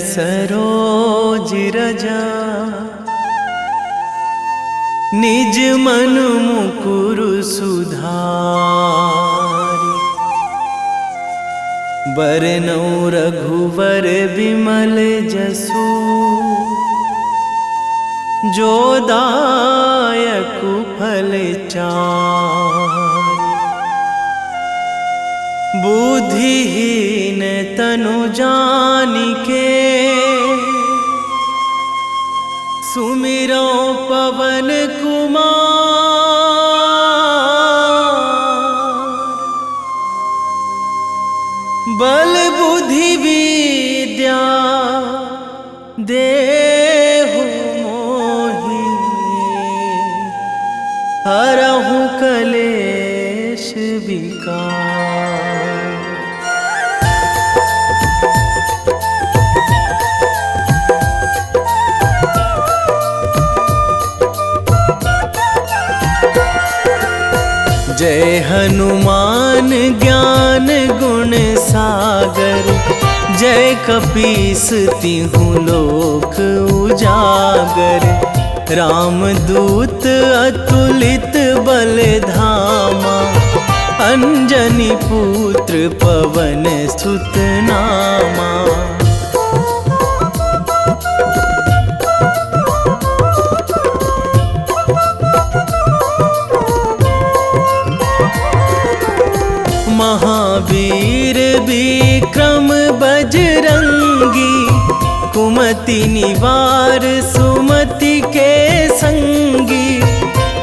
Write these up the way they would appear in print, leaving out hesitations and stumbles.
सरोज रजा, निज मन मुकुर सुधारि। बरनौ रघुवर बिमल जसु, जो दायक फल चारि। बुद्धिहीन तनु जानिके, सुमिरो पवन कुमार। बल बुद्धि विद्या देहु मोहि, हरहु कलेश विकार। जय हनुमान ज्ञान गुण सागर, जय कपीस तिहु लोक उजागर। रामदूत अतुलित बल धामा, अंजनी पुत्र पवन सुत नामा। महावीर विक्रम बजरंगी, कुमति निवार सुमति के संगी।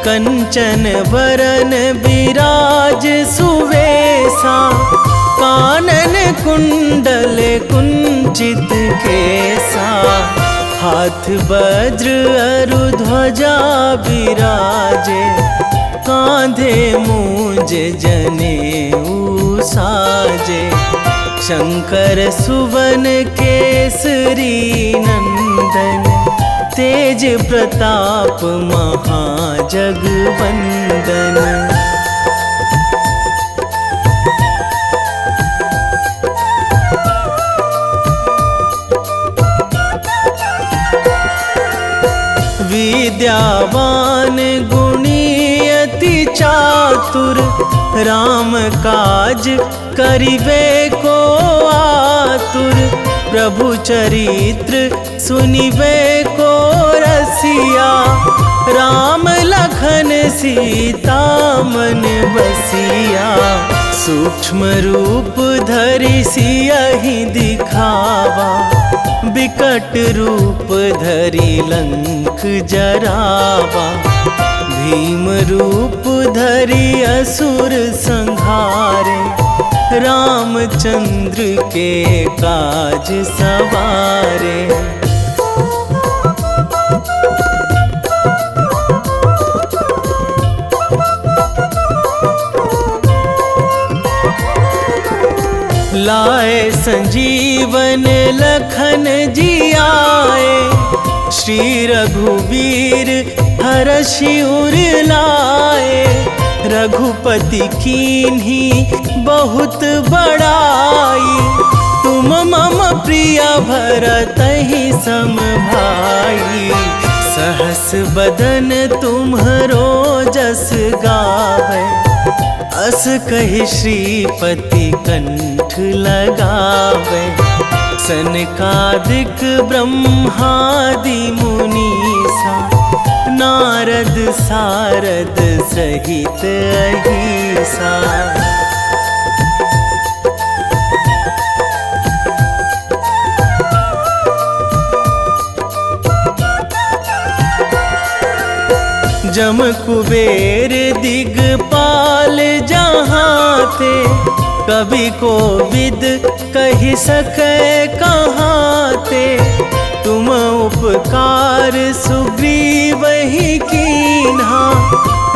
कंचन वरन विराज सुवेशा, कानन कुंडल कुंचित केसा। हाथ वज्र अरु ध्वजा विराजे, कांधे मूंज जनेऊ साजे। शंकर सुवन केसरी नंदन, तेज प्रताप महाजगवंदन। विद्यावान गुणी अति चातुर, राम काज करिबे को आतुर। प्रभु चरित्र सुनिबे को रसिया, राम लखन सीता मन बसिया। सूक्ष्म रूप धरि सियहि दिखावा, बिकट रूप धरि लंक जरावा। भीम रूप धरि असुर संहारे, रामचंद्र के काज सवारे। लाए संजीवन लखन जियाए, श्री रघुवीर हरषि उर लाए। रघुपति कीन्ही बहुत बड़ाई, तुम मम प्रिय भरतहि सम भाई। सहस बदन तुम्हरो जस गावै, अस कहि श्रीपति कंठ लगावै। सनकादिक ब्रह्मादि मुनीसा, नारद सारद सहित अहिसा। जम कुबेर दिगपाल जहाँ थे, कवि कोविद कहि सकै कहाँ ते। तुम उपकार सुग्रीवहि कीन्हा,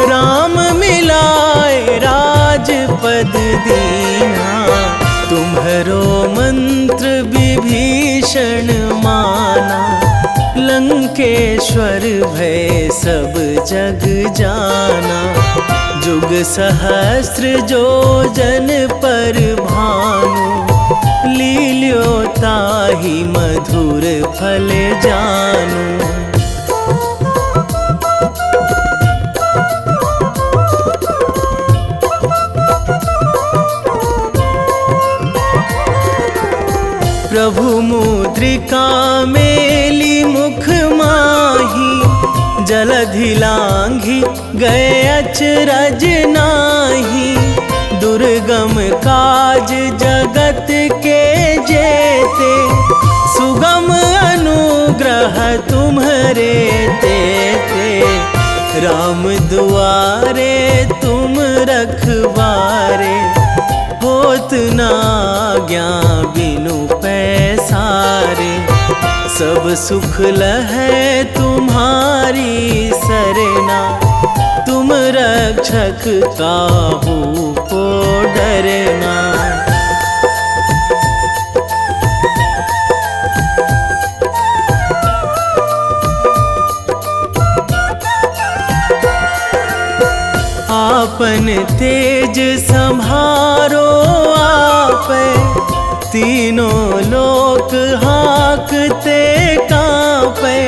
राम मिलाए राजपद दीन्हा। तुम्हरो मंत्र विभीषण माना, लंकेश्वर भय सब जग जाना। जुग सहस्त्र जो जन पर भानु, लील्यो ताहि मधुर फल जानू। प्रभु मुद्रिका मेली मुख माही, जलधि लांघी गए अचरज नाही। दुर्गम काज जगत के जेते, सुगम अनुग्रह तुम्हरे तेते। राम दुआरे तुम रखवारे, होत ना आज्ञा बिनु पैसारे। सब सुख लहै तुम्हारी सरना, तुम रक्षक काहू को डरना। आपन तेज संभारो आपै, तीनों लोक हाकते कांपै।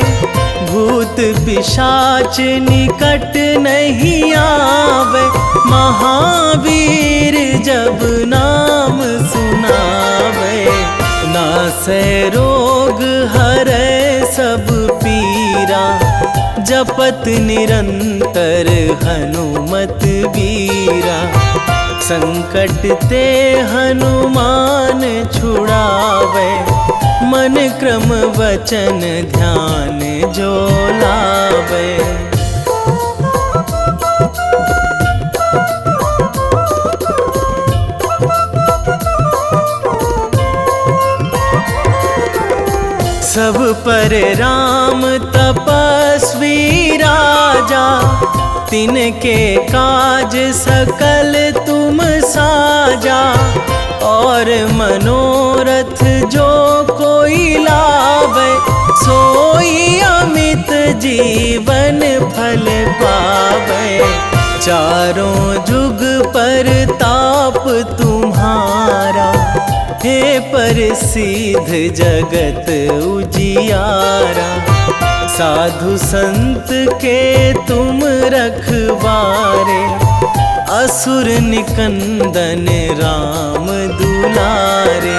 भूत पिशाच निकट नहीं आवे, महावीर जब नाम सुनावे। नासै रोग हरै सब पीरा, जपत निरंतर हनुमत बीरा। संकट ते हनुमान छुड़ावे, मन क्रम वचन ध्यान जो लावे। सब पर राम तपस्वी राजा, तिनके काज सकल तुम साजा। और मनोरथ जो कोई लावे, सोई अमित जीवन फल पावे। चारों जुग पर ताप तुम्हारा, हे प्रसिद्ध जगत उजियारा। साधु संत के तुम रखवारे, असुर निकंदन राम दुलारे।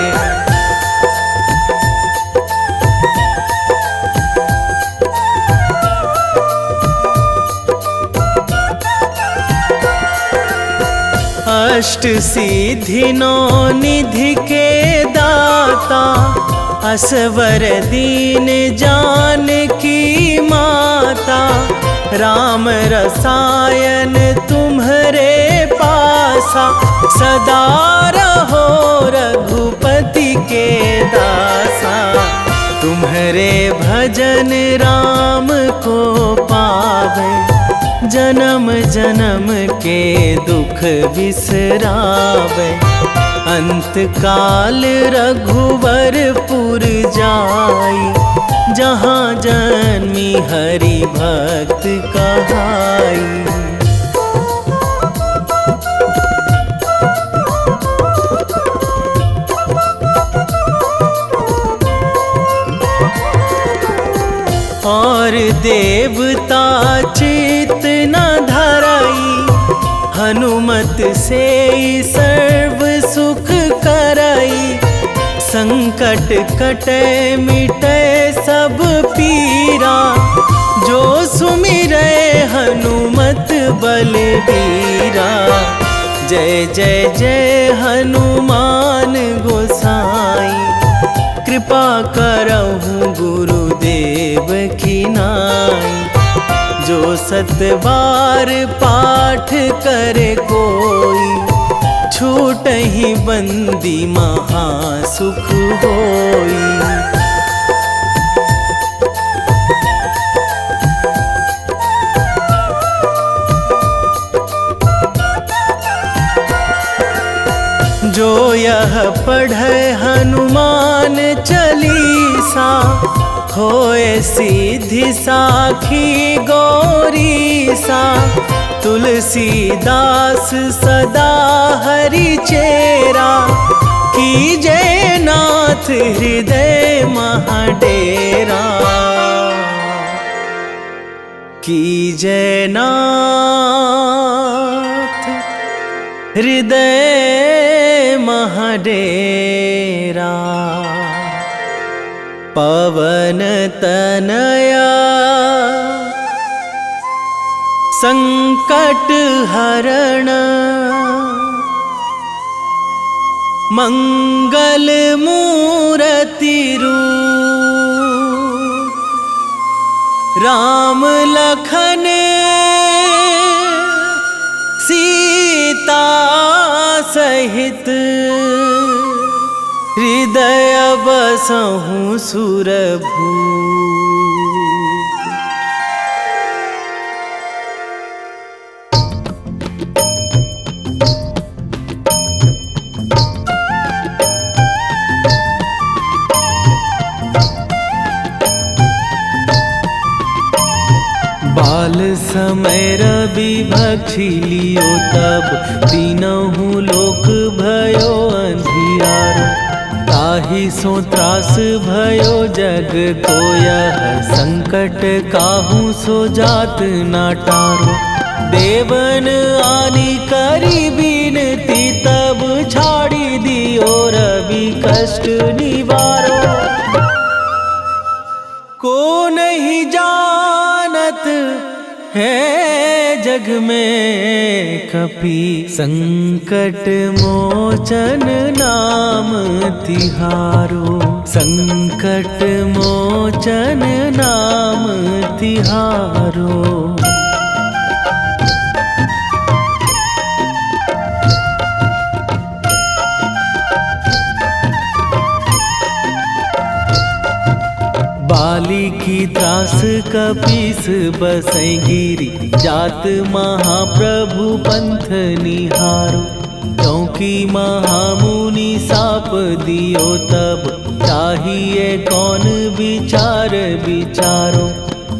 अष्ट सिद्धि नौ निधि के दाता, असवर दीन जानकी माता। राम रसायन तुम्हरे पासा, सदा रहो रघुपति के दासा। तुम्हरे भजन राम को पावे, जन्म जन्म के दुख बिसरावे। अंत काल रघुवरपुर जाई, जहाँ जन्मी हरि भक्त कहाई। और देवता चित न धराई, हनुमत से सर्व सुख कराई। संकट कटे मिटे सब पीरा, जो सुमिरै हनुमत बलबीरा। जय जय जय हनुमान गोसाई, कृपा करहु गुरुदेव की नाई। जो सतबार पाठ करे कोई, छूटहि बंदी महासुख होई। जो यह पढ़े हनुमान चालीसा, होए सिद्धि साखी गौरीसा। तुलसीदास सदा हरि चेरा, कीजे नाथ हृदय महाडेरा, कीजे नाथ हृदय महाडेरा। पवन तनया संकट हरण, मंगल मूर्ति रूप, राम लखन सीता सहित, हृदय बसहु सुरभूप। बाल समय रवि भक्षी लियो तब, तीनहु लोक भयो अंधियारो। ताहि सो त्रास भयो जग को यह, संकट काहू सो जात ना टारो। देवन आनी करी बिनती तब, छाड़ी दियो रवि कष्ट निवारो। को नहीं जानत है जग में कपि, संकट मोचन नाम तिहारो। संकट मोचन नाम तिहारो। बाली की त्रास कपीस बसै गिरी, जात महाप्रभु पंथ निहारो। क्योंकि महामुनि साप दियो तब, चाहिए कौन विचार विचारो।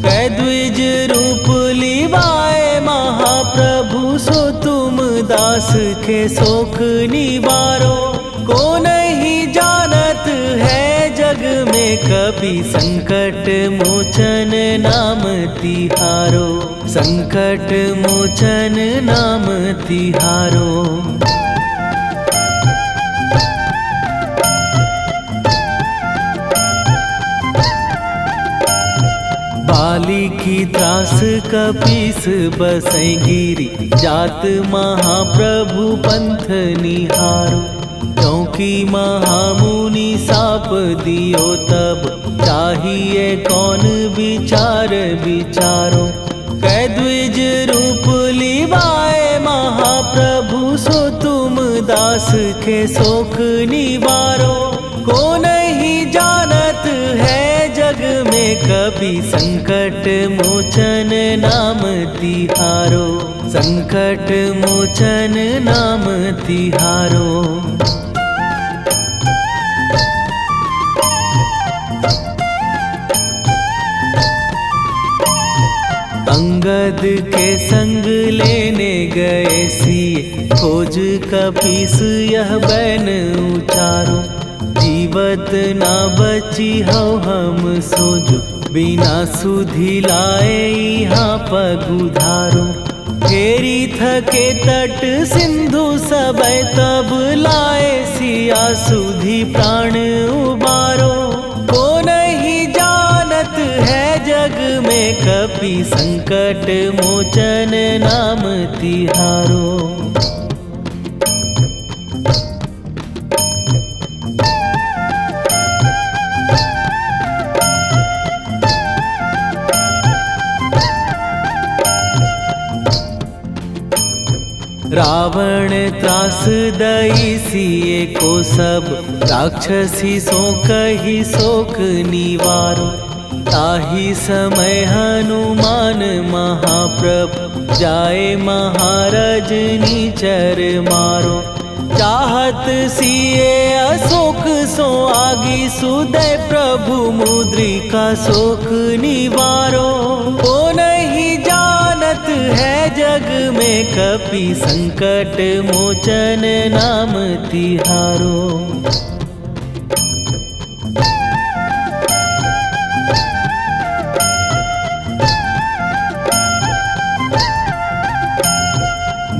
कै द्विज रूप लिवाए महाप्रभु, सो तुम दास के शोक निवारो। को नहीं जानत है जग में कपि, संकट मोचन नाम तिहारो। संकट मोचन नाम तिहारो। बाली की त्रास कपीस बसै गिरी, जात महाप्रभु पंथ निहारो। क्योंकि महामुनि साप दियो तब, चाहिए कौन विचार विचारो। कै द्विज रूप लिवाए महाप्रभु, सो तुम दास के शोक निवारो। को नहीं जानत है जग में कपि, संकट मोचन नाम तिहारो। संकट मोचन नाम तिहारो। अंगद के संग लेने गए सिए, खोज कपीस यह बैन उचारो। जीवत ना बची हो हम सोजो, बिना सुधि लाए यहाँ पगुधारो। घेरी थके तट सिंधु सबै तब, लाए सिया सुधि प्राण उबारो। को नहीं जानत है जग में कपि, संकट मोचन नाम तिहारो। रावण त्रास दई सिए को सब, राक्षसी सो कही शोक निवारो। ताहि समय हनुमान महाप्रभु, जाए महाराज नीचर मारो। चाहत सिए अशोक सो आगी, सुदय प्रभु मुद्रिका शोक निवारो। को नहीं जानत है जग में कपि संकट मोचन नाम तिहारो।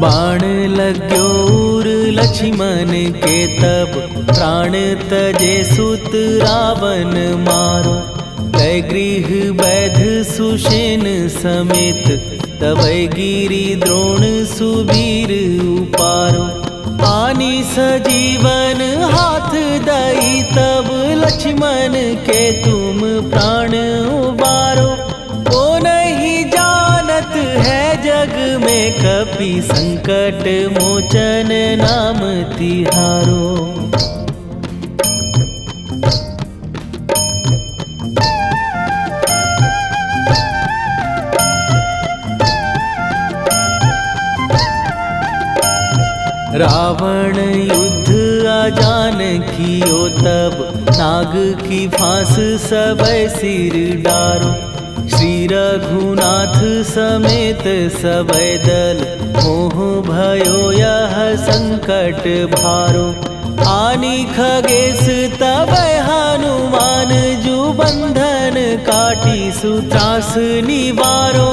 बाण लग्यो उर लक्ष्मण के तब प्राण तजे सुत रावण मारो। कै गृह बैध सुषेण समेत तबै गिरि द्रोण सुबीर उपारो। आनी सजीवन हाथ दई तब लक्ष्मण के तुम प्राण उबारो। ओ नहीं जानत है जग में कपि संकट मोचन नाम तिहारो। रावण युद्ध आजान कियो तब नाग की फांस सबै सिर डारो। श्री रघुनाथ समेत सबै दल मोह भयो यह संकट भारो। आनी खगेश तबै हनुमान जु बंधन काटी सुत्रास निवारो।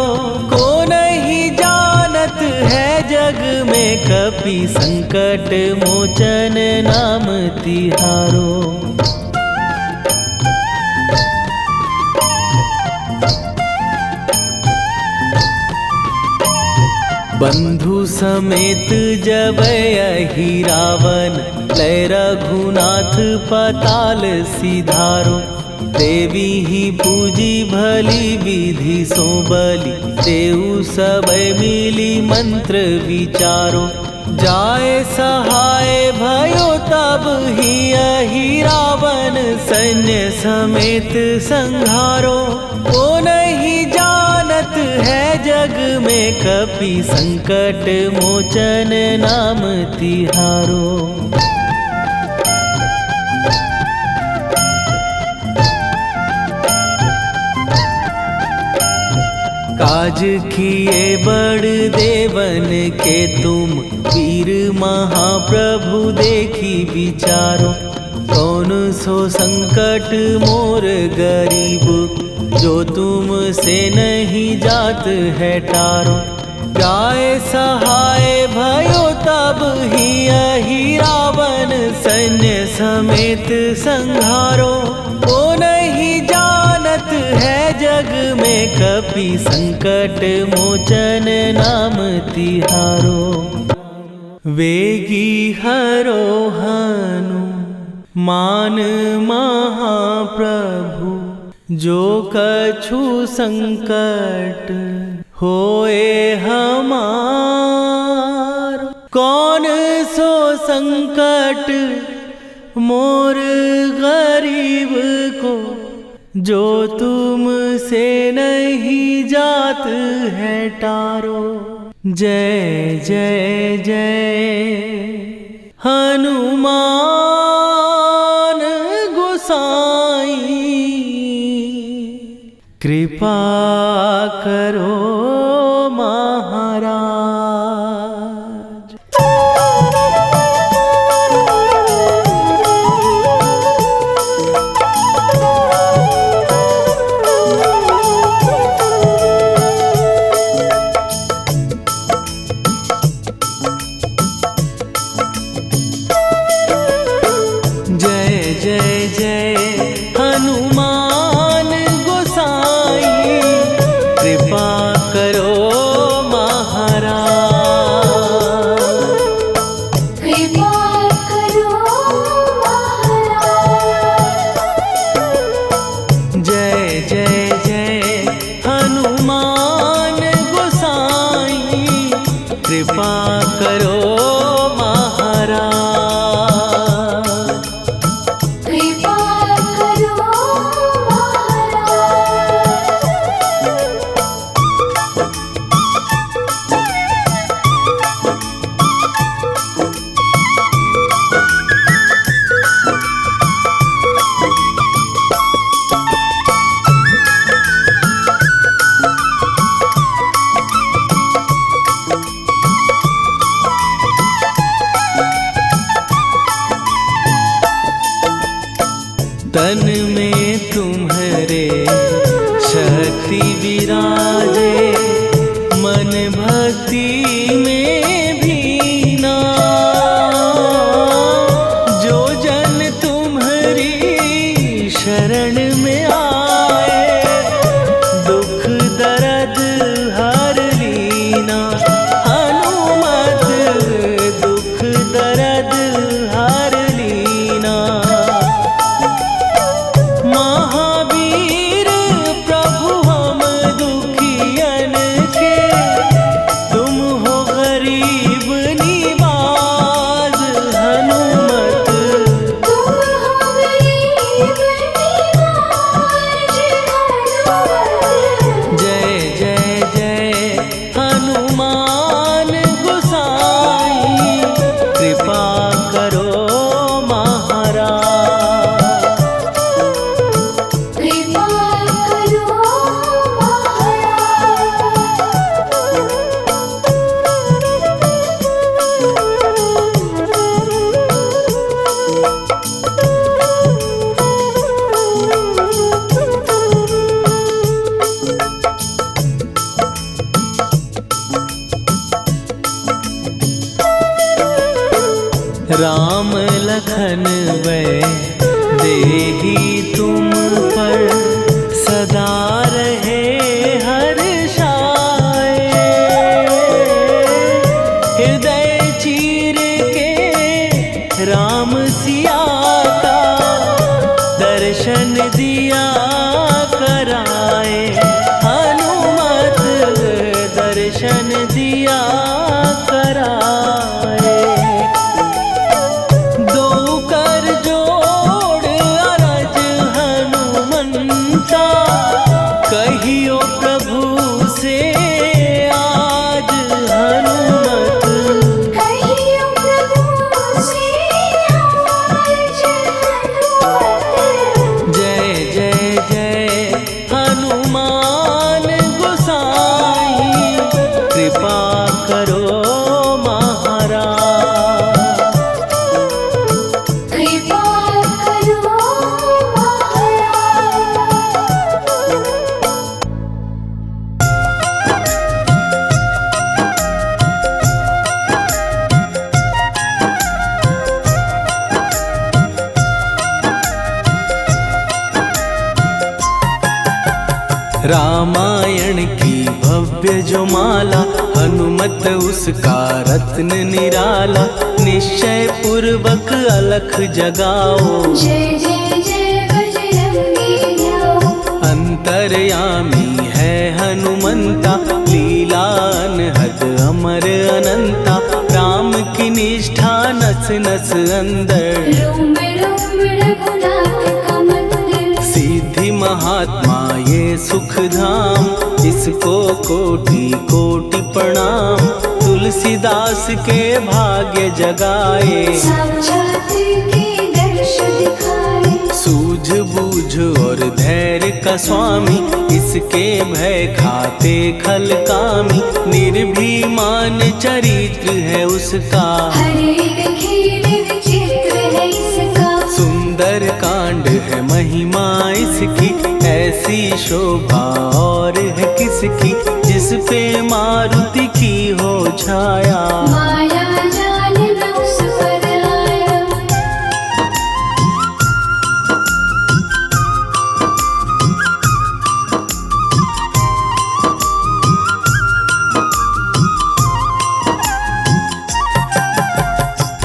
को नहीं जानत है जग में कपि संकट मोचन नाम तिहारो। बंधु समेत जबै अहि रावण लय रघुनाथ पताल सिधारो। देवी ही पूजी भली विधि सो बलि तेउ सबै मिली मंत्र विचारो। जाए सहाय भयो तब ही अहि रावण सैन्य समेत संहारो। ओ नहीं जानत है जग में कपि संकट मोचन नाम तिहारो। काज किए बड़ देवन के तुम वीर महाप्रभु देखी विचारो। कौन सो संकट मोर गरीब जो तुम से नहीं जात है टारो। जाए सहाय भयो तब ही अहि रावण सैन्य समेत संहारो। ओ नहीं जानत है जग में कपि संकट मोचन नाम तिहारो। वेगी हरो हनु मान महाप्रभु जो कछु संकट होए हमार। कौन सो संकट मोर गरीब को जो तुम से नहीं जात है टारो। जय जय जय हनुमान गोसाई कृपा करो महाराज। जय जय जय हनुमान गोसाई कृपा कर करे शक्ति विराजे, मन भक्ति में भीना। जो जन तुम्हारी शरण में आए, दुख दर्द हर लीना। हनुमत दुख दर्द हर लीना। महावीर प्रभु हम दुखियन के, तुम हो गरीब निवाज। हनुमत तुम हो गरीब निवाज। जय जय जय हनुमान गोसाई, कृपा करो महाराज। कृपा करो राम लखन वै देही तुम पर, सदा रहे हर्षाए। हृदय चीर के राम सिया का, दर्शन दिया कराए। हनुमत दर्शन दिया कराए। दो कर जोड़ अरज हनुमंता, कहियो प्रभु से आज। हनुमत कहियो प्रभु से आज। हनुमत जय जय जय हनुमान गोसाई, कृपा करो महाराज। कृपा करो महाराज। रामायण की भव्य जो माला, हनुमत उसका रत्न निराला। निश्चय पूर्वक अलख जगाओ, जय जय जय बजरंगी जाओ। अंतर्यामी है हनुमंता, लीला अनहद अमर अनंता। राम की निष्ठा नस नस अंदर, रोम रोम रघुनाथ का मंदिर। सिद्धि महात्मा ये सुख धाम, इसको कोटि कोटि प्रणाम। तुलसीदास के भाग्य जगाए, साक्षात के दर्श दिखाए। सूझबूझ और धैर्य का स्वामी, इसके भय खाते खल कामी। निर्भीमान चरित्र है उसका, हर एक खेल विचित्र है इसका। सुंदर कांड है महिमा इसकी। ऐसी शोभा और है किसकी, जिस पे मारुति की हो छाया। माया जाल न उस पर आया।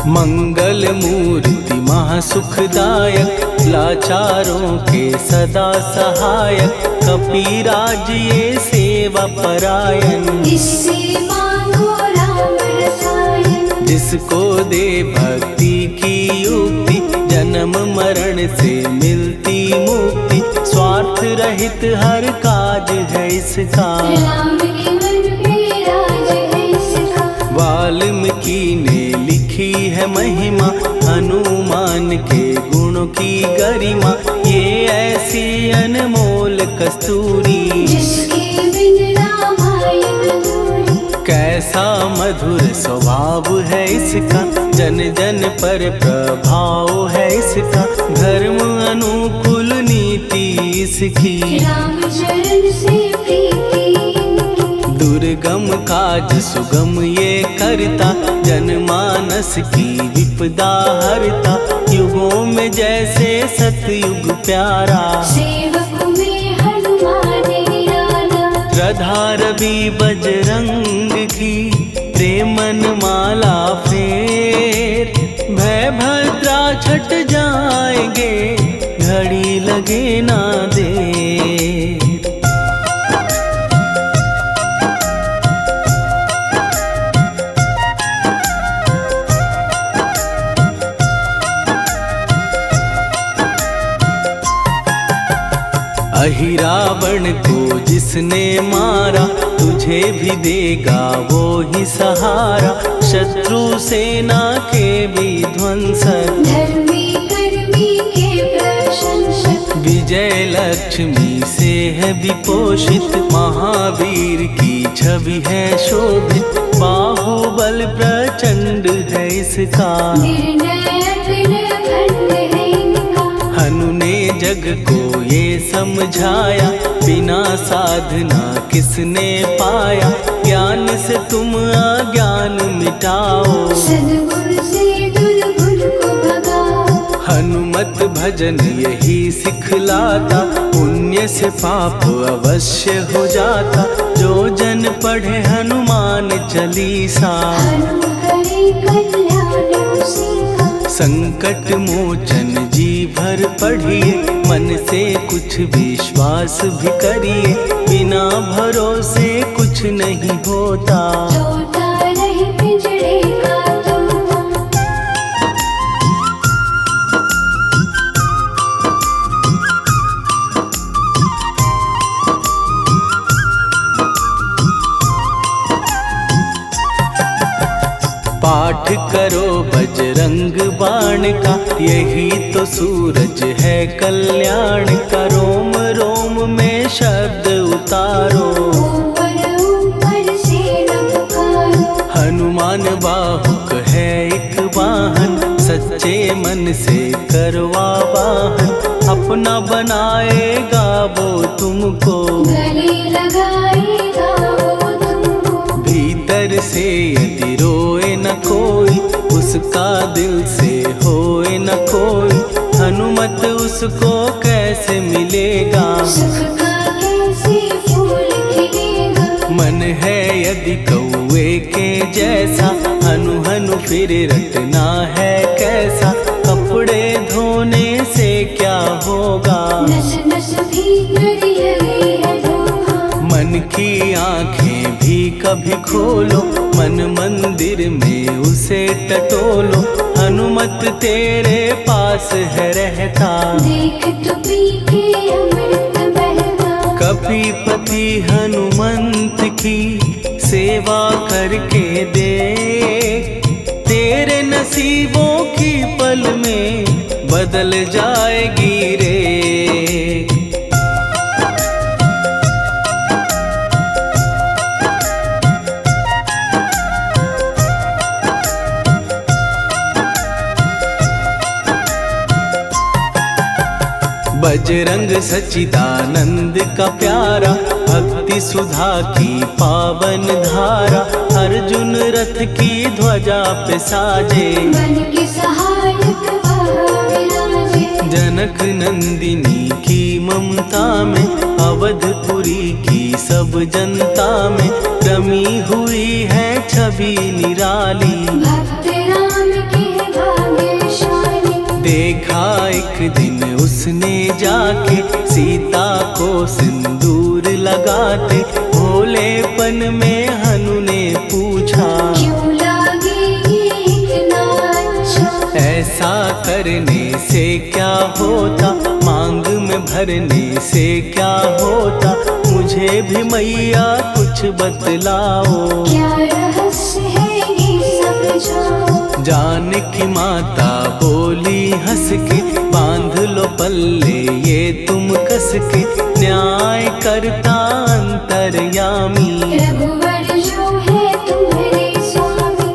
मंगल मूर्ति महासुखदायक, लाचारों के सदा सहायक। कपीराज ये सेवा परायण, इससे मांगो राम रसायन। जिसको दे भक्ति की युक्ति, जन्म मरण से मिलती मुक्ति। स्वार्थ रहित हर काज है इसका, राम के मन पे राज है इसका। वाल्मीकि ने लिखी है महिमा, हनुमान के गुणों की गरिमा। ये ऐसी अनमोल कस्तूरी, जिसके बिन रामायण अधूरी। कैसा मधुर स्वभाव है इसका, जन जन पर प्रभाव है इसका। धर्म अनुकूल नीति प्रीति इसकी, राम चरण से प्रीति इनकी। दुर्गम काज सुगम ये करता, जनमानस की विपदा हरता। युगों में जैसे सतयुग प्यारा, सेवक में हनुमान निराला। श्रद्धा रवि बजरंग की, प्रेमन माला फेर। भय भद्रा छट जाएंगे, घड़ी लगे ना देर। अहि रावण को जिसने मारा, तुझे भी देगा वो ही सहारा। शत्रु सेना के विध्वंसक, धर्मी कर्मी के प्रशंसक। विजय लक्ष्मी से है विपोषित, महावीर की छवि है शोभित। बाहुबल प्रचंड है इसका, निर्णय अखंड है इनका। हनु ने जग को ये समझाया, बिना साधना किसने पाया। ज्ञान से तुम अज्ञान मिटाओ, सद्गुण से दुर्गुण को भगाओ। हनुमत भजन यही सिखलाता, पुण्य से पाप अवश्य हो जाता। जो जन पढ़े हनुमान चालीसा, हनु करे कल्याण उसी का। संकट मोचन जी भर पढ़िए, मन से कुछ विश्वास भी करिए। बिना भरोसे कुछ नहीं होता, तोता रहे पिंजड़े का तोता। पाठ करो बजरंग बाण का, यही तो सूरज है कल्याण का। रोम रोम में शब्द उतारो, ऊपर ऊपर से न पुकारो। हनुमान बाहुक है एक वाहन, सच्चे मन से करवा वाहन। अपना बनाएगा वो तुमको, गले लगाएगा वो तुमको। भीतर से यदि रोए न कोई, उसका दिल से होए न कोई। हनुमत उसको कैसे मिलेगा, सुख का कैसे फूल खिलेगा। मन है यदि कौवे के जैसा, हनु हनु फिर रटना है कैसा। कपड़े धोने से क्या होगा, नस नस भीतर यही है धोखा। मन की आंखें भी कभी खोलो, मन मंदिर में उसे टटोलो। हनुमत तेरे पास है रहता, देख तो पी के अमृत बहता। कपीपति हनुमंत की सेवा करके दे। तेरे नसीबों की पल में बदल जाएगी रे। बजरंग सच्चिदानंद का प्यारा, भक्ति सुधा की पावन धारा। अर्जुन रथ की ध्वजा पे साजे, मन के सहायक वहाँ विराजे। जनक नंदिनी की ममता में, अवधपुरी की सब जनता में। रमी हुई है छवि निराली, भक्त राम के भाग्यशाली। देखा एक दिन उसने जाके, सीता को सिंदूर लगाते। भोलेपन में हनु ने पूछा, क्यों लागे ये इतना अच्छा। ऐसा करने से क्या होता, मांग में भरने से क्या होता। मुझे भी मैया कुछ बतलाओ, क्या रहस्य है ये समझाओ। जानकी माता बोली हंस के, बांध लो पल्ले ये तुम कस के। न्याय करता अंतर्यामी, रघुवर जो है तुम्हारे स्वामी।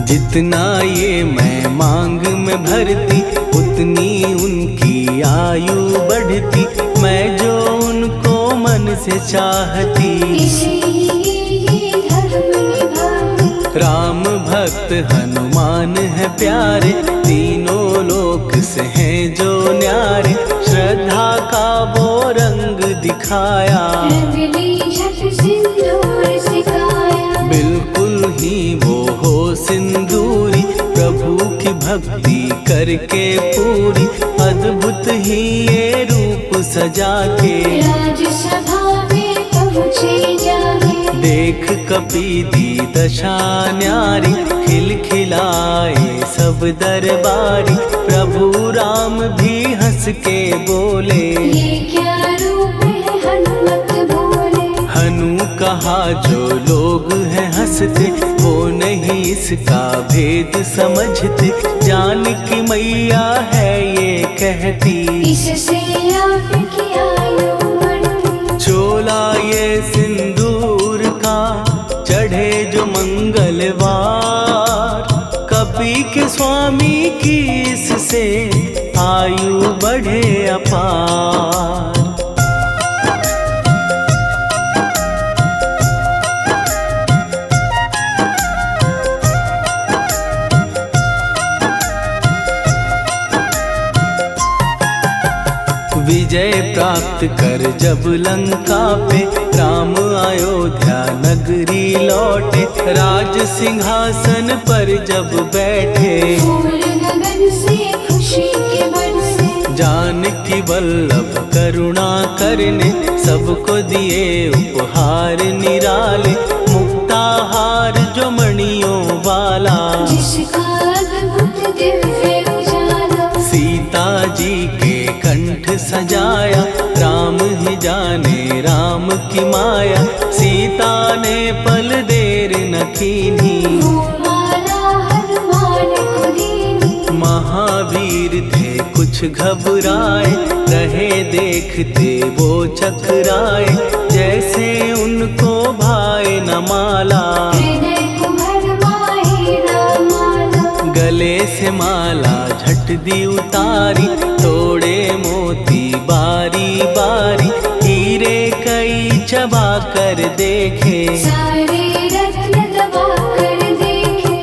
जितना ये मैं मांग में भरती उतनी उनकी आयु बढ़ती, मैं जो उनको मन से चाहती। इसीलिए धर्म निभाती। राम भक्त हनुमान है प्यारे, तीनों लोक से हैं जो न्यारे। श्रद्धा का वो रंग दिखाया, रंगली झट सिंदूर सिखाया। बिल्कुल ही वो हो सिंदूरी, प्रभु की भक्ति करके पूरी। अद्भुत ही ये रूप सजा के, राजसभा में पहुँचे जाके। देख कपी दी दशा न्यारी, खिलखिलाए सब दरबारी। प्रभु राम भी हंस के बोले, ये क्या रूप है हनुमत बोले। हनु कहा जो लोग हैं हंसते, वो नहीं इसका भेद समझते। जानकी मैया है ये कहती, इससे आपकी आयु बढ़ती। चोला ये सिंदूर का चढ़े जो मंगलवार, कपी के स्वामी की इससे आयु बढ़े अपार। विजय प्राप्त कर जब लंका पे, राम अयोध्या नगरी लौटे। राज सिंहासन पर जब बैठे, फूल गगन से खुशी के बरसे। जानकी वल्लभ करुणा करने, सबको दिए उपहार निराले। मुक्ताहार जो मणियों वाला, जिसका अद्भुत दिव्य उजाला। सीता जी के कंठ सजाया, राम ही जाने राम की माया। सीता ने पल देर न कीन्ही, वो माला हनुमान को दीनी। महावीर थे कुछ घबराए, रहे देखते वो चकराए। जैसे उनको भाए न माला, हृदय को भरमाए रामाला। गले से माला झट दी उतारी, तोड़े मोती बारी बारी। हीरे कई चबा कर देखे, सारे रत्न दबा कर देखे।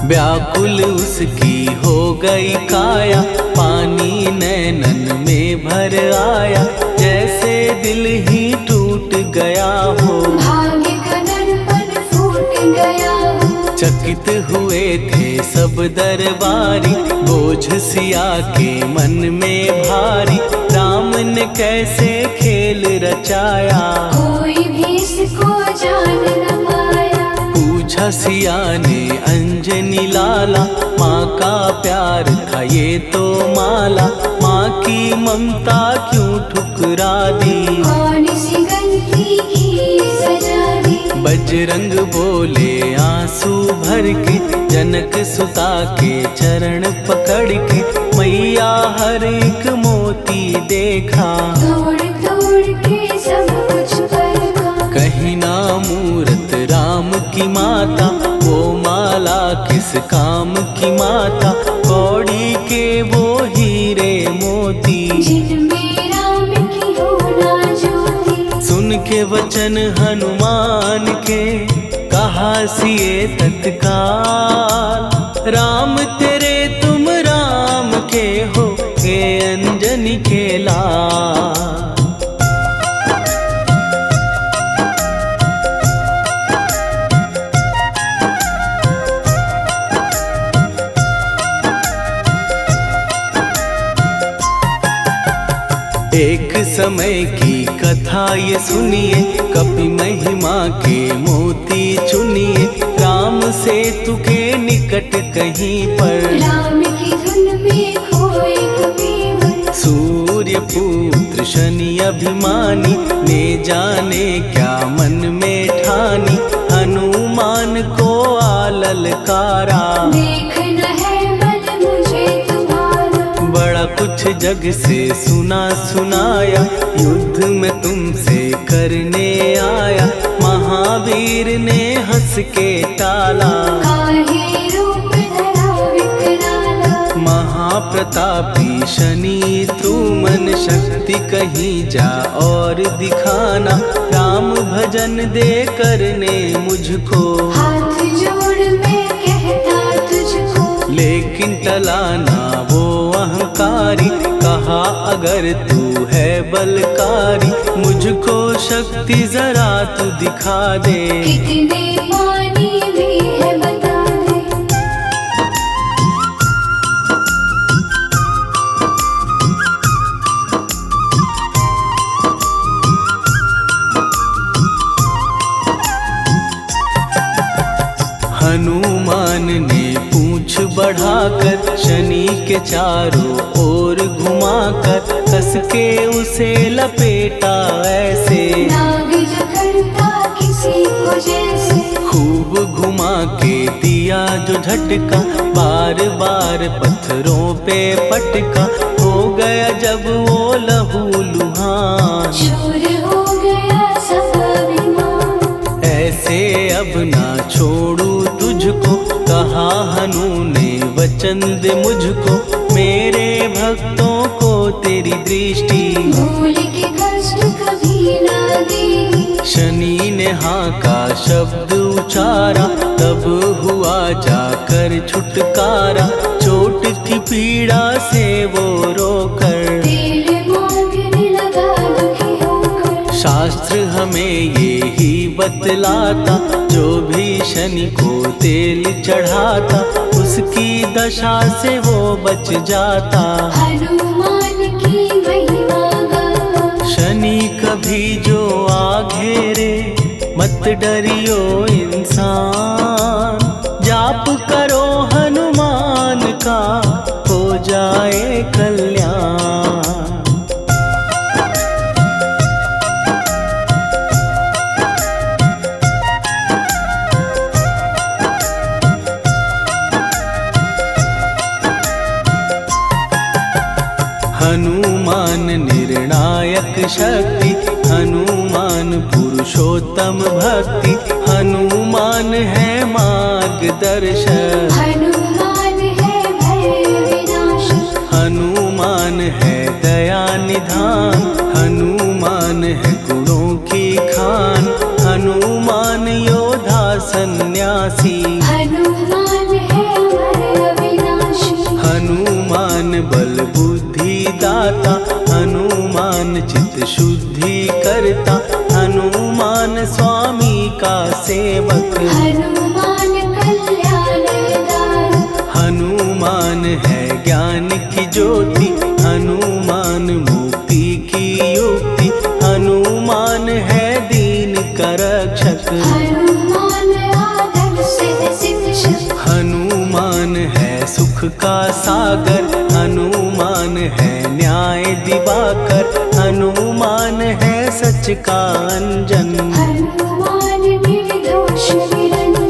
व्याकुल उसकी हो गई काया, पानी नैनन में भर आया। जैसे दिल ही टूट गया हो, भाग्य का दर्पण फूट गया हो। चकित हुए थे सब दरबारी, बोझ सिया के मन में भारी। राम ने कैसे खेल रचाया, कोई भी इसको जान न पाया। पूछा सिया ने अंजनी लाला, माँ का प्यार था ये तो माला। माँ की ममता क्यों ठुकरा दी, कौन सी गलती की सजा दी। बजरंग बोले आंसू भर के, जनक सुता के चरण पकड़ के। मैया हर एक मोती देखा, तोड़ तोड़ के सब कुछ परखा। कहीं ना मूरत राम की माता, वो माला किस काम की माता। कौड़ी के वो हीरे मोती, जिनमें राम की होना ज्योति। सुन के वचन हनुमान के, कहा सिए तत्काल। राम तेरे तुम राम के हो, हे अंजनी के लाल। एक समय की कथा ये सुनिए, कपि महिमा के मोती चुनिए। राम सेतु के निकट कहीं पर, राम की धुन में खोए कबीर। सूर्य पुत्र शनि अभिमानी, ने जाने क्या मन में ठानी। हनुमान को आललकारा, देखना है मन कुछ जग से सुना सुनाया, युद्ध में तुमसे करने आया। महावीर ने हंस के टाला, काहे रूप धरा विकराला। महाप्रतापी शनि तू मन शक्ति कहीं जा और दिखाना। राम भजन दे करने मुझको, हाथ जोड़ मैं कहता तुझको। लेकिन टला ना वो अहंकारी, कहा अगर तू है बलकारी, मुझको शक्ति जरा तू दिखा दे। कितने पानी भी है बता दे। हनुमान ने पूंछ बढ़ाकर शनि के चारों ओर घुमाकर, कस के उसे लपेटा ऐसे। नाग जो करता किसी को जैसे, खूब घुमा के दिया जो झटका, बार बार पत्थरों पे पटका। हो गया जब वो लहू लुहान, चूर हो गया सब अभिमान। ऐसे अब ना छोड़ू तुझको, कहा हनु ने वचन दे मुझको। मेरे भक्तों को तेरी दृष्टि, भूल के कष्ट कभी ना दी। शनि ने हाँ का शब्द उचारा, तब हुआ जाकर छुटकारा। चोट की पीड़ा से वो रोकर, तेल मांगने लगा दुखी होकर। शास्त्र हमें ये ही बतलाता, जो भी शनि को तेल चढ़ाता, उसकी दशा से वो बच जाता। हनुमान की महिमा गाता, शनि कभी जो आ घेरे, मत डरियो इंसान। जाप करो हनुमान का, हो जाए कल्याण। हनुमान निर्णायक शक्ति, हनुमान पुरुषोत्तम भक्ति। हनुमान है मार्गदर्शक, हनुमान है भय विनाशक। हनुमान है दया निधान, हनुमान है गुणों की खान। हनुमान योद्धा सन्यासी, हनुमान है भय विनाशी। हनुमान बल बुद्धि दाता, हनुमान चित्त शुद्धि करता। हनुमान स्वामी का सेवक, हनुमान कल्याण दायक। हनुमान है ज्ञान की ज्योति, हनुमान मुक्ति की युक्ति। हनुमान है दीन का रक्षक, हनुमान आदर से शिक्षक। हनुमान है सुख का सागर, हनुमान है न्याय दिवाकर। हनुमान है सच का अंजन, हनुमान निर्दोष निरंजन।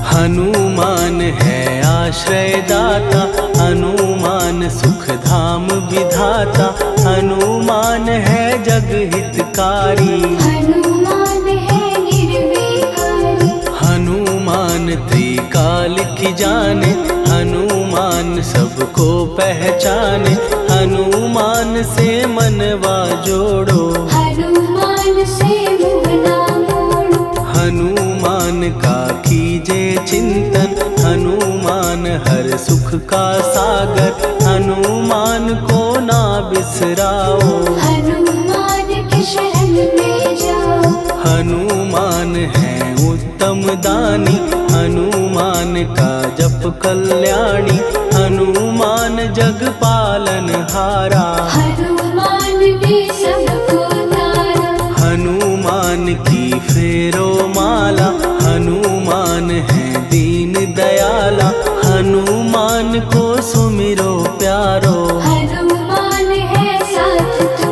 हनुमान है आश्रय दाता, हनुमान सुख धाम विधाता। हनुमान है जग हितकारी, हनुमान है निर्विकारी। हनुमान त्रिकाल की जाने, हनुमान सबको पहचाने। हनुमान से मनवा जोड़ो, हनुमान से मुँह ना मोड़ो। हनुमान का कीजे चिंतन, हनुमान हर सुख का सागर। हनुमान को ना बिसराओ, हनुमान के शरण में जाओ। हनुमान है उत्तम दानी, हनुमान का जप कल्याणी। हनुमान जग पालन हारा, हनुमान ने सबको तारा। हनुमान की फेरो माला, हनुमान है दीन दयाला। हनुमान को सुमिरो प्यारो, हनुमान है साथ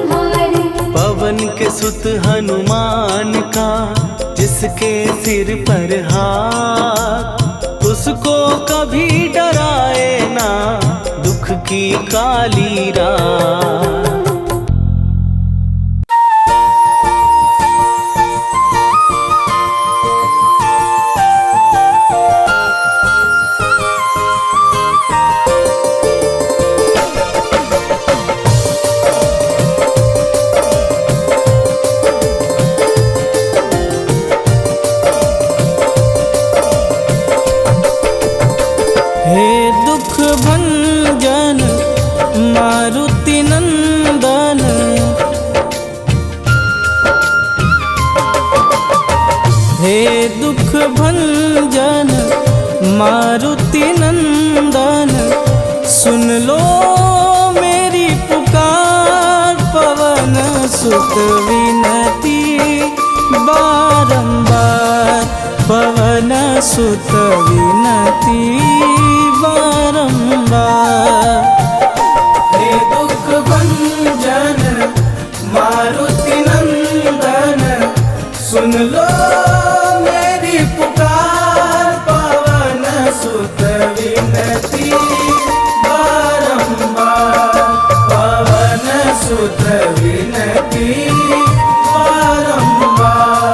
सुत हनुमान का, जिसके सिर पर हाथ, उसको कभी डराए ना दुख की काली रात। हे दुख भंजन मारुति नंदन, हे दुख भंजन मारुति नंदन, सुन लो मेरी पुकार, पवन सुत विनती बारंबार, पवन सुत विनती बारंबार। हे दुख भंजन मारुति नंदन, सुन लो मेरी पुकार, पवन सुत विनती बारंबार, पवन सुत विनती बारंबार।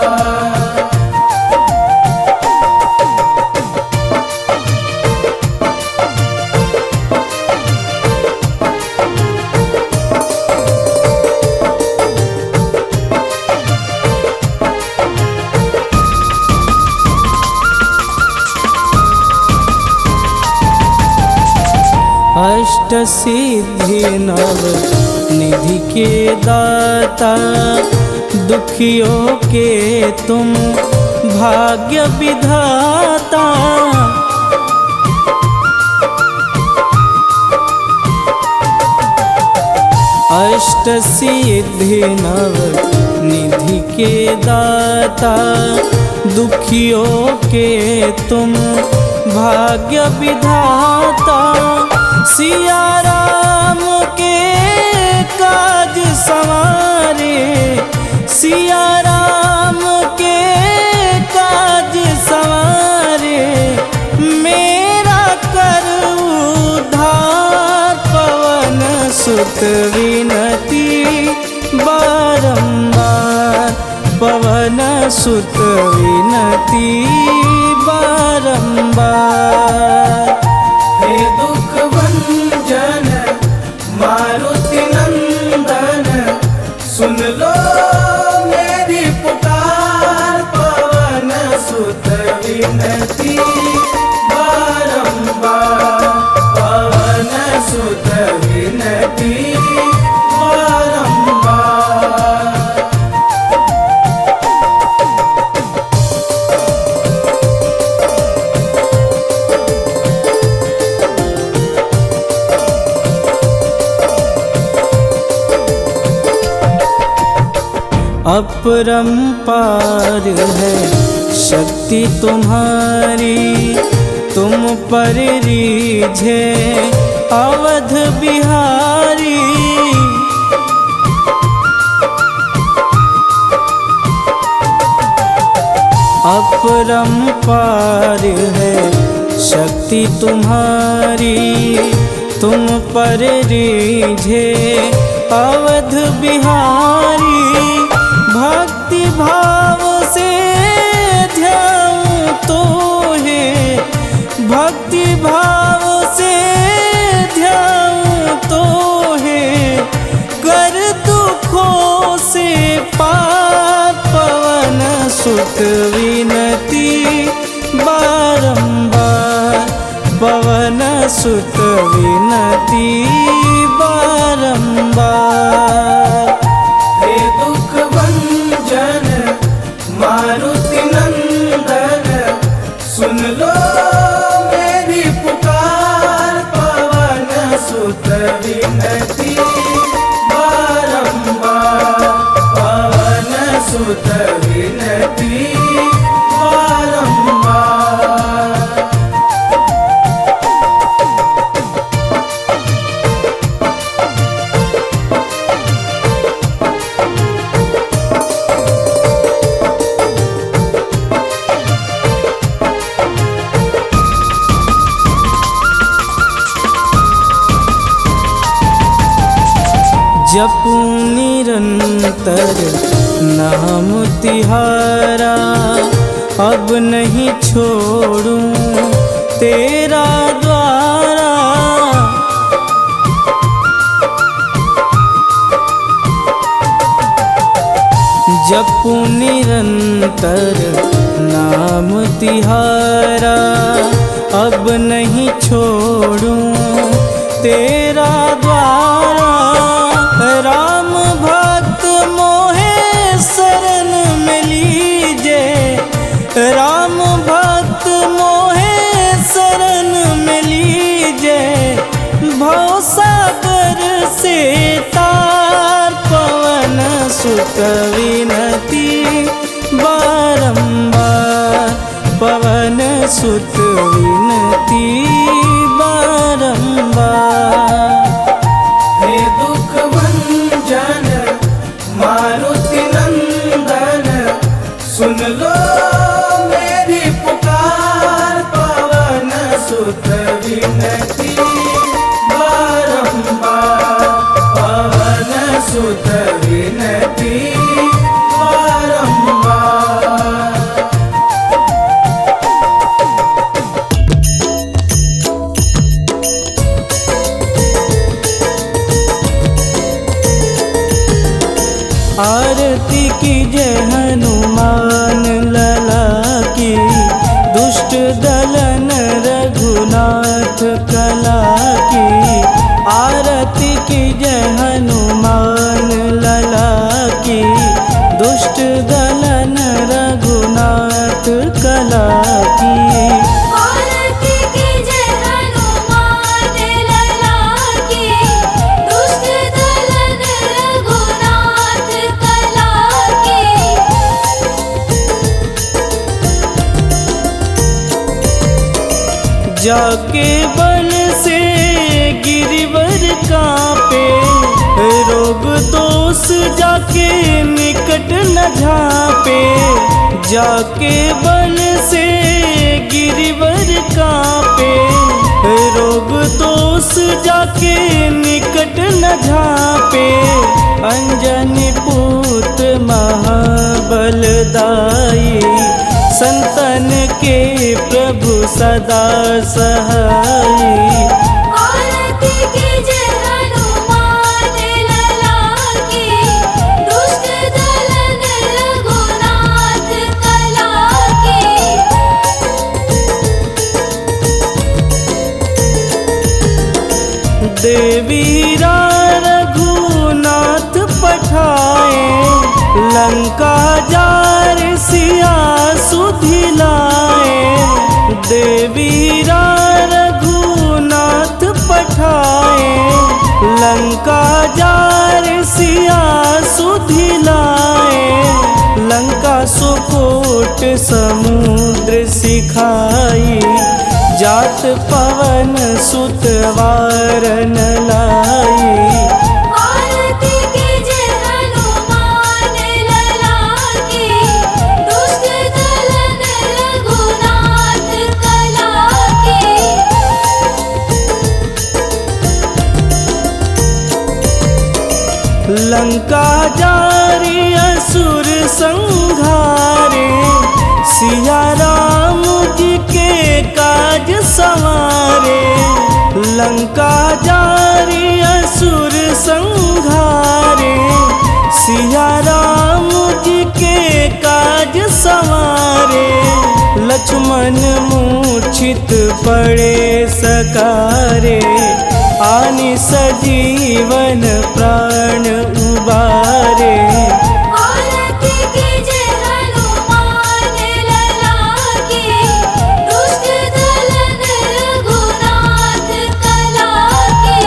अष्ट सिद्धि नव निधि के दाता, दुखियों के तुम भाग्य विधाता। अष्ट सिद्धि नव निधि के दाता, दुखियों के तुम भाग्य विधाता। सिया राम के काज संवारे, सिया राम के काज संवारे, मेरा कर उद्धार, पवन सुत विनती बारंबार, पवन सुत विनती बारंबार। हे दुख भंजन मारुति नंदन, सुन लो मेरी पुकार, पवन सुत विनती बारंबार, पवन सुत विनती बारंबार। अपरंपार है शक्ति तुम्हारी, तुम पर रीझे अवध बिहारी। अपरंपार है शक्ति तुम्हारी, तुम पर रीझे अवध बिहारी। भक्ति भाव से ध्याऊं तो है, भक्ति भाव से ध्याऊं तो है, कर दुखों से पार, पवन सुत विनती बारंबार, पवन सुत विनती बारंबार। हे दुख भंजन मारुति नंदन, सुन लो मेरी पुकार, पवन सुत विनती बारंबार, पवन सुत विनती बारंबार। जपू निरंतर नाम तिहारा, अब नहीं छोड़ूं तेरा द्वारा। जपू निरंतर नाम तिहारा, अब नहीं छोड़ूं तेरा द्वारा। राम भक्त मोहे शरण में लीजे, राम भक्त मोहे शरण में लीजे। भवसागर से तार पवन सुत विनती बारंबार, पवन सुत विनती बारंबार। हे दुख भंजन मारुति नंदन, सुन लो मेरी पुकार। पवन सुत विनती बारंबार, पवन सुत विनती बारंबार। आरती कीजय हनुमान लला की, दुष्ट दलन रघुनाथ कला की। आरती कीजय हनुमान लला की, दुष्ट दलन रघुनाथ कला की। आरती कीजय हनुमान लला की, दुष्ट दलन रघुनाथ कला की। जाके बल से गिरिवर कांपे, रोग दोष जाके निकट न झांपे। जाके बल से गिरिवर कांपे, रोग दोष जाके निकट न झांपे। अंजनी पुत्र महाबलदाई, संतन के प्रभु सदा सहाई। आरती कीजय हनुमान लला की, दुष्ट दलन रघुनाथ कला की। देवीरा रघुनाथ पठाए, लंका जार सिया सुधिलाए। देवीरा रघुनाथ पठाए, लंका जार सिया सुधिलाए। लंका सुकोट समुद्र सिखाई, जात पवन सुत वारन लाई। आरती कीजय हनुमान लला की, दुष्ट दलन रघुनाथ कला की। लंका जारी असुर संहारे, सिया राम जी के काज संवारे। लंका जारी असुर संहारे, सिया राम जी के काज संवारे। लक्ष्मण मूर्छित पड़े सकारे, आनि सजीवन प्राण उबारे। आरती कीजय हनुमान लला की, दुष्ट दलन रघुनाथ कला की।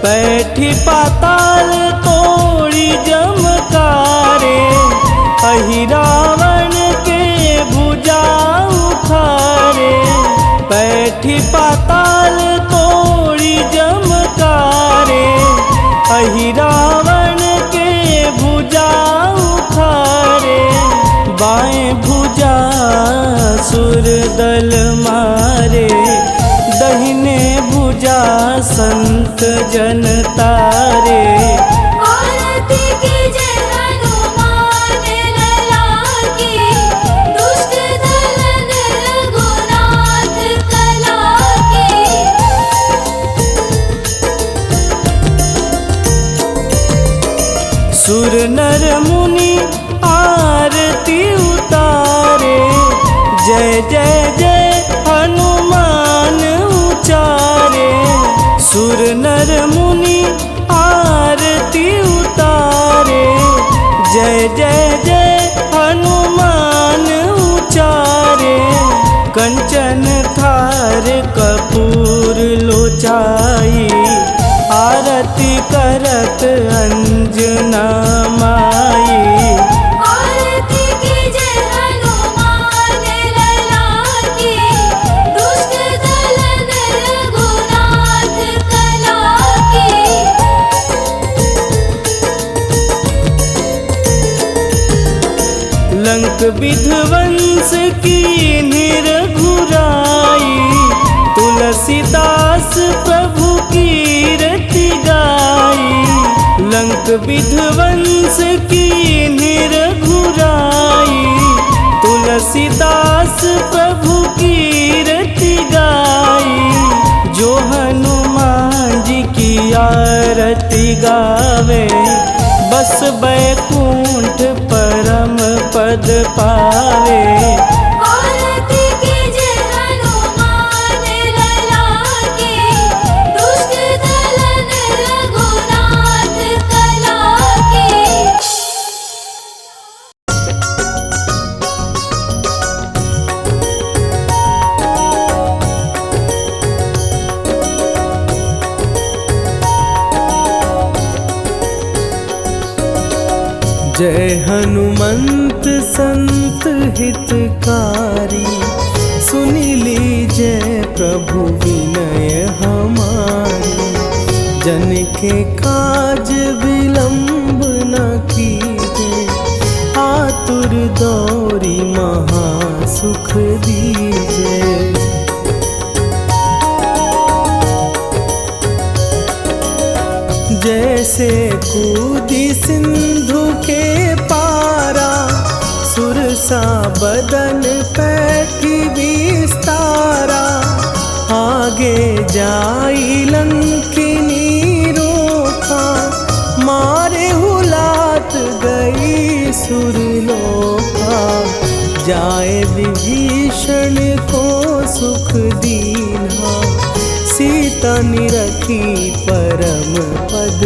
बैठी पाताल तोड़ी जमकारे, अहि रावण के भुजा उखारे। बैठी पाताल तोड़ी जमकारे, अहि रावण के भुजा उखारे। बाएं भुजा सुर दल मारे, पूजा संत जन तारे। आरती कीजे हनुमान लला की, दुष्ट दलन रघुनाथ कला की। सुर नर मुनि आरती उतारे, जय जय जय हनुमान उचारे। सुर नर मुनि आरती उतारे, जय जय जय हनुमान उचारे। कंचन थार कपूर लोचाई, आरती करत अंजना माई। आरती कीजे हनुमान लला की, दुष्ट दलन रघुनाथ कला की। लंक विध्वंस की निरघुराई, तुलसीदास प्रभु कीरति गाई। लंक विध्वंस की निरघुराई, तुलसीदास प्रभु कीरति गाई। जो हनुमान जी की आरती गावे, बस बैकुंठ परम पद पावे। आरती कीजे हनुमान लला की, दुष्ट दलन रघुनाथ कला की। जय हनुमंत संत हितकारी, सुनि लीजय प्रभु विनय हमारी। जन के काज विलंब न कीजे, आतुर दौरी महासुख दीजे। जैसे कूदी सिंधु के पारा, सुरसा बदन पैठी विस्तारा। आगे जाई लंकिनी रोका, मारे हुलात गई सुरलोका। जाए विभीषण को सुख दीना, सीता निरखी परम पद